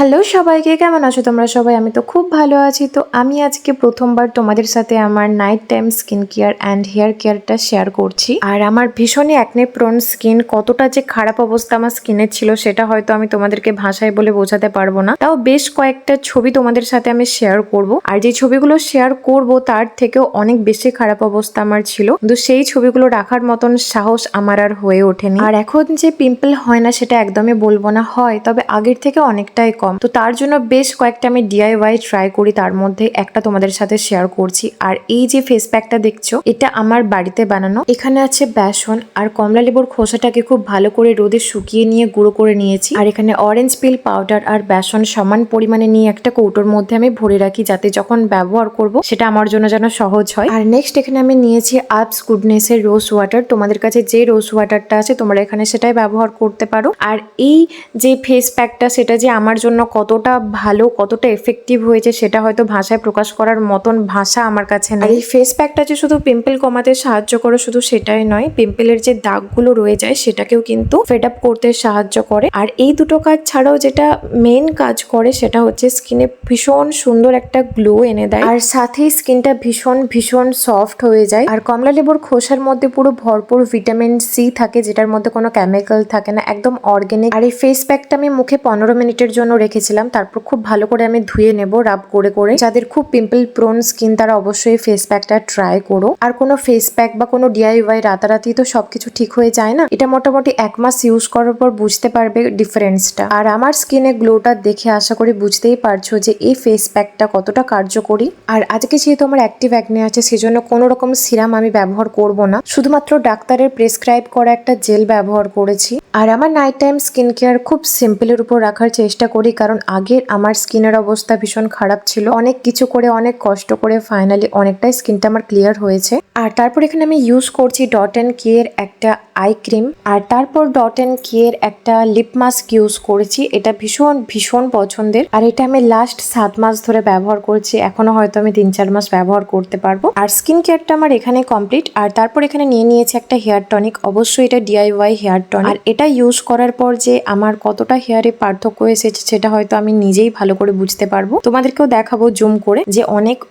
Hello সবাইকে, কেমন আছো তোমরা সবাই? আমি তো খুব ভালো আছি। তো আমি আজকে প্রথমবার তোমাদের সাথে আমার night time skin care and hair কেয়ারটা শেয়ার করছি। আর আমার ভীষণই অ্যাকনে প্রোন স্কিন, কতটা যে খারাপ অবস্থা আমার স্কিনের ছিল সেটা হয়তো আমি তোমাদেরকে ভাষায় বলে বোঝাতে পারবো না। তাও বেশ কয়েকটা ছবি তোমাদের সাথে আমি শেয়ার করব। আর যে ছবিগুলো শেয়ার করব তার থেকেও অনেক বেশি খারাপ অবস্থা আমার ছিল, কিন্তু সেই ছবিগুলো রাখার মতন সাহস আমার আর হয়ে ওঠেনি। আর এখন যে পিম্পল হয় না সেটা একদমই বলবো না, হয় তবে আগের থেকে অনেকটাই কম। তো তার জন্য বেশ কয়েকটা আমি DIY ট্রাই করি, তার মধ্যে একটা তোমাদের সাথে শেয়ার করছি। আর এই যে ফেস প্যাকটা দেখছো, এটা আমার বাড়িতে বানানো। এখানে আছে বেসন আর কমলা লেবুর খোসাটাকে খুব ভালো করে রোদে শুকিয়ে নিয়ে গুঁড়ো করে নিয়েছি। আর এখানে অরেঞ্জ পিল পাউডার আর বেসন সমান পরিমাণে নিয়ে একটা কৌটোর মধ্যে আমি ভরে রাখি, যাতে যখন ব্যবহার করব সেটা আমার জন্য যেন সহজ হয়। আর নেক্সট এখানে আমি নিয়েছি আপস গুডনেস এর রোজ ওয়াটার। তোমাদের কাছে যে রোজ ওয়াটারটা আছে তোমরা এখানে সেটাই ব্যবহার করতে পারো। আর এই যে ফেস প্যাকটা, সেটা যে আমার জন্য কতটা ভালো, কতটা এফেক্টিভ হয়েছে সেটা হয়তো ভাষায় প্রকাশ করার মতন ভাষা আমার কাছে নেই। এই ফেস প্যাকটা যে শুধু পিম্পল কমাতে সাহায্য করে শুধু সেটাই নয়, পিম্পলের যে দাগগুলো রয়ে যায় সেটাকেও কিন্তু ফেড আপ করতে সাহায্য করে। আর এই দুটো কাজ ছাড়াও যেটা মেন কাজ করে সেটা হচ্ছে স্কিনে ভীষণ সুন্দর একটা গ্লো এনে দেয়, আর সাথেই স্কিনটা ভীষণ ভীষণ সফট হয়ে যায়। আর কমলা লেবুর খোসার মধ্যে পুরো ভরপুর ভিটামিন সি থাকে, যেটার মধ্যে কোনো কেমিক্যাল থাকে না, একদম অর্গানিক। আর এই ফেস প্যাকটা আমি মুখে 15 মিনিটের জন্য রেখেছিলাম, তারপর খুব ভালো করে আমি ধুয়ে নেব রাব করে করে। যাদের খুব পিম্পল প্রোন স্কিন তারা অবশ্যই ফেস প্যাকটা ট্রাই করো। আর কোনো ফেস প্যাক বা কোনো DIY রাতারাতি তো সবকিছু ঠিক হয়ে যায় না, এটা মোটামুটি 1 মাস ইউজ করার পর বুঝতে পারবে ডিফারেন্সটা। আর আমার স্কিনে গ্লোটা দেখে আশা করি বুঝতেই পারছো যে এই ফেস প্যাকটা কতটা কার্যকরী। আর আজকে যেহেতু আমার অ্যাক্টিভ অ্যাকনে আছে সেজন্য কোনো রকম সিরাম আমি ব্যবহার করব না, শুধুমাত্র ডাক্তারের প্রেসক্রাইব করা একটা জেল ব্যবহার করেছি। আর আমার নাইট টাইম স্কিন কেয়ার খুব সিম্পলের উপর রাখার চেষ্টা করি, কারণ আগের আমার স্কিনের অবস্থা ভীষণ খারাপ ছিল। অনেক কিছু করে, অনেক কষ্ট করে ফাইনালি অনেকটাই স্কিনটা আমার ক্লিয়ার হয়েছে। আর তারপর এখানে আমি ইউজ করছি ডট অ্যান্ড কি এর একটা আই ক্রিম, আর তারপর ডট অ্যান্ড কি এর একটা লিপ মাস্ক ইউজ করেছি। এটা ভীষণ ভীষণ পছন্দের, আর এটা আমি লাস্ট 7 মাস ধরে ব্যবহার করছি, এখনো হয়তো আমি 3-4 মাস ব্যবহার করতে পারবো। আর স্কিন কেয়ারটা আমার এখানে কমপ্লিট। আর তারপর এখানে নিয়ে নিয়েছি একটা হেয়ার টনিক, অবশ্যই এটা DIY হেয়ার টনিক। আর এটা ইউজ করার পর যে আমার কতটা হেয়ারে পার্থক্য এসেছে সেটা হয়তো আমি নিজেই ভালো করে বুঝতে পারবো, তোমাদেরকেও দেখাবো জুম করে যে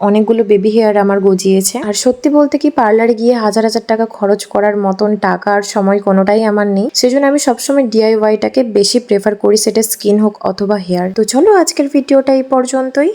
অনেকগুলো বেবি হেয়ার আমার গজিয়েছে। আর সত্যি বলতে কি, পার্লারে গিয়ে হাজার হাজার টাকা খরচ করার মতন টাকা আর সময় কোনোটাই আমার নেই, সেজন্য আমি সবসময় DIY টাকে বেশি প্রেফার করি, সেটা স্কিন হোক অথবা হেয়ার। তো চলো আজকের ভিডিওটা এই পর্যন্তই।